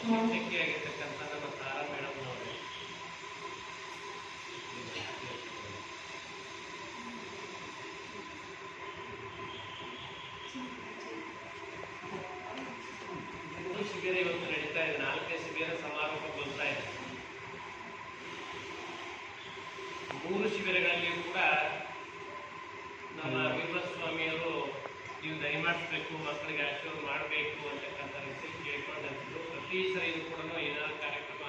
ಶಿಕ್ಷಕಿಯಾಗಿರ್ತಕ್ಕಂಥ ನಮ್ಮ ತಾರಾ ಮೇಡಮ್ ಅವರು ಶಿಬಿರ ಇವತ್ತು ನಡೀತಾ ಇದೆ. 4ನೇ ಶಿಬಿರ ಸಮಾರೋಪಗೊಳ್ತಾ ಇದೆ. 3 ಶಿಬಿರಗಳಲ್ಲಿಯೂ ಕೂಡ ನಮ್ಮ ವಿಶ್ವಸ್ವಾಮಿಯವರು ನೀವು ದಯಮಾಡಿಸ್ಬೇಕು, ಮಕ್ಕಳಿಗೆ ಆಶೀರ್ವಾದ ಮಾಡಬೇಕು ಅಂತಕ್ಕಂಥ ರೀತಿಯಲ್ಲಿ ಕೇಳ್ಕೊಂಡಿದ್ದು ಪ್ರತಿ ಸರಿಯೂ ಕೂಡ ಏನಾದ್ರು ಕಾರ್ಯಕ್ರಮ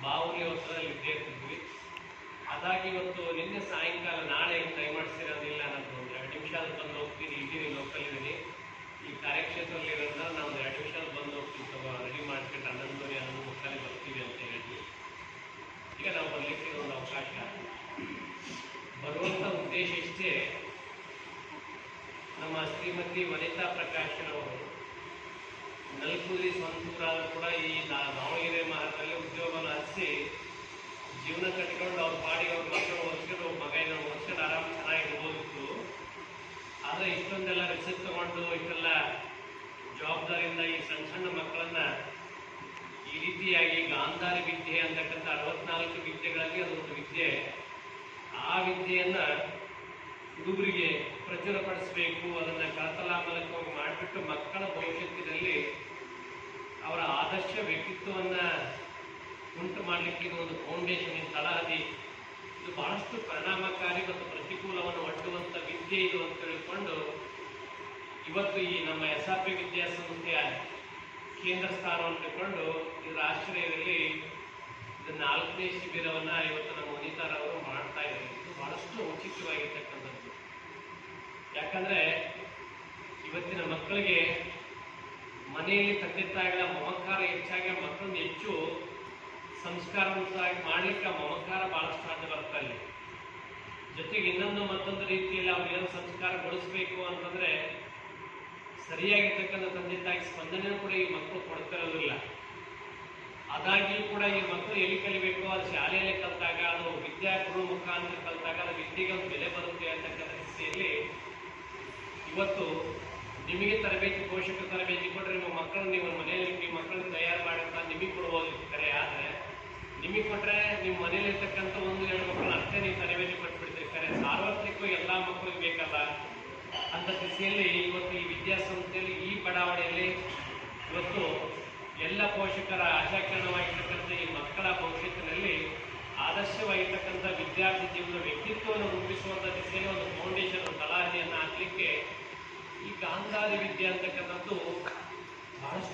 ಬಾವುಲಿ ಹೊಸದಲ್ಲಿ ಇದ್ದೇ ಇರ್ತಿದ್ವಿ. ಅದಾಗಿ ಇವತ್ತು ನಿನ್ನೆ ಸಾಯಂಕಾಲ ನಾಳೆ ದಯಮಾಡಿಸಿರೋದಿಲ್ಲ, ನಾನು ಒಂದು 2 ನಿಮಿಷ ಬಂದು ಹೋಗ್ತೀನಿ, ಇದ್ದೀನಿ ಲೋಕಲ್ ಇದ್ದೀನಿ, ಈ ಕಾರ್ಯಕ್ಷೇತ್ರದಲ್ಲಿ ಇರೋದ್ರಿಂದ ನಾವು 2 ನಿಮಿಷ ಬಂದು ಹೋಗ್ತೀವಿ, ರೆಡಿ ಮಾಡ್ಕೊಂಡು 11:30 ಬರ್ತೀವಿ ಅಂತ ಹೇಳಿದ್ವಿ. ಈಗ ನಾವು ಬರಲಿಕ್ಕೆ ಒಂದು ಅವಕಾಶ ಬರುವಂಥ ಉದ್ದೇಶ ಇಷ್ಟೇ. ನಮ್ಮ ಶ್ರೀಮತಿ ವನಿತಾ ಪ್ರಕಾಶನವರು ನಲ್ಕುದಿ ಸ್ವಂತೂರಾದ ಕೂಡ ಈ ದಾವಣಗೆರೆ ಮಹಾದಲ್ಲಿ ಉದ್ಯೋಗವನ್ನು ಹರಿಸಿ ಜೀವನ ಕಟ್ಕೊಂಡು ಅವ್ರ ಪಾಡಿಗೆ ಅವ್ರ ಮಕ್ಕಳು ಓದಿಸ್ಕೊಂಡು ಮಗನ ಓದಿಸ್ಕೊಂಡು ಆರಾಮ್ ಚೆನ್ನಾಗಿರ್ಬೋದಿತ್ತು. ಆದರೆ ಇಷ್ಟೊಂದೆಲ್ಲ ರಿಸ್ಕ್ ತಗೊಂಡು ಇಷ್ಟೆಲ್ಲ ಜವಾಬ್ದಾರಿಯಿಂದ ಈ ಸಣ್ಣ ಸಣ್ಣ ಮಕ್ಕಳನ್ನ ಈ ರೀತಿಯಾಗಿ ಗಾಂಧಾರಿ ವಿದ್ಯೆ ಅಂತಕ್ಕಂಥ 64 ವಿದ್ಯೆಗಳಲ್ಲಿ ಅದೊಂದು ವಿದ್ಯೆ, ಆ ವಿದ್ಯೆಯನ್ನು ಹುಡುಗರಿಗೆ ಪ್ರಚುರಪಡಿಸಬೇಕು, ಅದನ್ನು ಕರತಲಾಮಲಕವಾಗಿ ಮಾಡಿಬಿಟ್ಟು ಮಕ್ಕಳ ಭವಿಷ್ಯತ್ತಿನಲ್ಲಿ ಅವರ ಆದರ್ಶ ವ್ಯಕ್ತಿತ್ವವನ್ನು ಉಂಟು ಮಾಡಲಿಕ್ಕೆ ಇದು ಒಂದು ಫೌಂಡೇಶನ್, ತಳಹದಿ, ಇದು ಬಹಳಷ್ಟು ಪರಿಣಾಮಕಾರಿ ಮತ್ತು ಪ್ರತಿಕೂಲವನ್ನು ಒಡ್ಡುವಂಥ ವಿದ್ಯೆ ಇದು ಅಂತ ತಿಳ್ಕೊಂಡು ಇವತ್ತು ಈ ನಮ್ಮ SRP ವಿದ್ಯಾಸಂಸ್ಥೆಯ ಕೇಂದ್ರ ಸ್ಥಾನವನ್ನು ತಗೊಂಡು ಇದರ ಆಶ್ರಯದಲ್ಲಿ ಇದು 4ನೇ ಶಿಬಿರವನ್ನು ಇವತ್ತು ನಮ್ಮ ವನಿತಾರವರು ಮಾಡ್ತಾ ಇದ್ದಾರೆ. ಇದು ಬಹಳಷ್ಟು ಉಚಿತವಾಗಿರ್ತಕ್ಕಂಥದ್ದು. ಯಾಕಂದರೆ ಇವತ್ತಿನ ಮಕ್ಕಳಿಗೆ ಮನೆಯಲ್ಲಿ ತಂದೆ ತಾಯಿಗಳ ಮಮಕಾರ ಹೆಚ್ಚಾಗಿ ಮಕ್ಕಳನ್ನು ಹೆಚ್ಚು ಸಂಸ್ಕಾರವಂತರಾಗಿ ಮಾಡಲಿಕ್ಕೆ ಮಮಕಾರ ಭಾಳಷ್ಟು ಸಾಧ್ಯ ಬರ್ತಾರೆ. ಜೊತೆಗೆ ಇನ್ನೊಂದು ಮತ್ತೊಂದು ರೀತಿಯಲ್ಲಿ ಅವ್ರಿಗೇನು ಸಂಸ್ಕಾರಗೊಳಿಸಬೇಕು ಅಂತಂದರೆ ಸರಿಯಾಗಿರ್ತಕ್ಕಂಥ ತಂದೆ ತಾಯಿ ಸ್ಪಂದನೆಯೂ ಕೂಡ ಈ ಮಕ್ಕಳು ಕೊಡ್ತಿರೋದಿಲ್ಲ. ಆದಾಗ್ಯೂ ಕೂಡ ಈ ಮಕ್ಕಳು ಎಲ್ಲಿ ಕಲಿಬೇಕು, ಅದು ಶಾಲೆಯಲ್ಲಿ ಕಲಿತಾಗ, ಅದು ವಿದ್ಯಾಗುರು ಮುಖಾಂತರ ಕಲಿತಾಗ ಅದು ವಿದ್ಯೆಗೆ ಒಂದು ಬೆಲೆ ಬರುತ್ತೆ ಅಂತಕ್ಕಂಥ ರೀತಿಯಲ್ಲಿ ಇವತ್ತು ನಿಮಗೆ ತರಬೇತಿ, ಪೋಷಕರ ತರಬೇತಿ ಕೊಟ್ಟರೆ ನಿಮ್ಮ ಮಕ್ಕಳನ್ನು ನೀವು ಮನೆಯಲ್ಲಿ ನಿಮ್ಮ ಮಕ್ಕಳನ್ನು ತಯಾರು ಮಾಡಿಅಂತ ನಿಮಗೆ ಕೊಡ್ಬೋದು ಕರೆ. ಆದರೆ ನಿಮಗೆ ಕೊಟ್ಟರೆ ನಿಮ್ಮ ಮನೆಯಲ್ಲಿರ್ತಕ್ಕಂಥ 1-2 ಮಕ್ಕಳನ್ನ ಅಷ್ಟೇ ನೀವು ತರಬೇತಿ ಕೊಟ್ಬಿಡ್ತೀರಿ ಕರೆ. ಸಾರ್ವತ್ರಿಕವಾಗಿ ಎಲ್ಲ ಮಕ್ಕಳಿಗೆ ಬೇಕಲ್ಲ ಅಂತ ದಿಸೆಯಲ್ಲಿ ಇವತ್ತು ಈ ವಿದ್ಯಾಸಂಸ್ಥೆಯಲ್ಲಿ ಈ ಬಡಾವಣೆಯಲ್ಲಿ ಇವತ್ತು ಎಲ್ಲ ಪೋಷಕರ ಆಶಾಕಿರಣವಾಗಿರ್ತಕ್ಕಂಥ ಈ ಮಕ್ಕಳ ಭವಿಷ್ಯತ್ತಿನಲ್ಲಿ ಆದರ್ಶವಾಗಿರ್ತಕ್ಕಂಥ ವಿದ್ಯಾರ್ಥಿ ಜೀವನ ವ್ಯಕ್ತಿತ್ವವನ್ನು ರೂಪಿಸುವಂಥ ದಿಸೆಯಲ್ಲಿ ಒಂದು ಫೌಂಡೇಶನ್, ತಳಹದಿಯನ್ನು ಹಾಕಲಿಕ್ಕೆ ಈ ಗಾಂಧಾರಿ ವಿದ್ಯೆ ಅಂತಕ್ಕಂಥದ್ದು ಬಹಳಷ್ಟು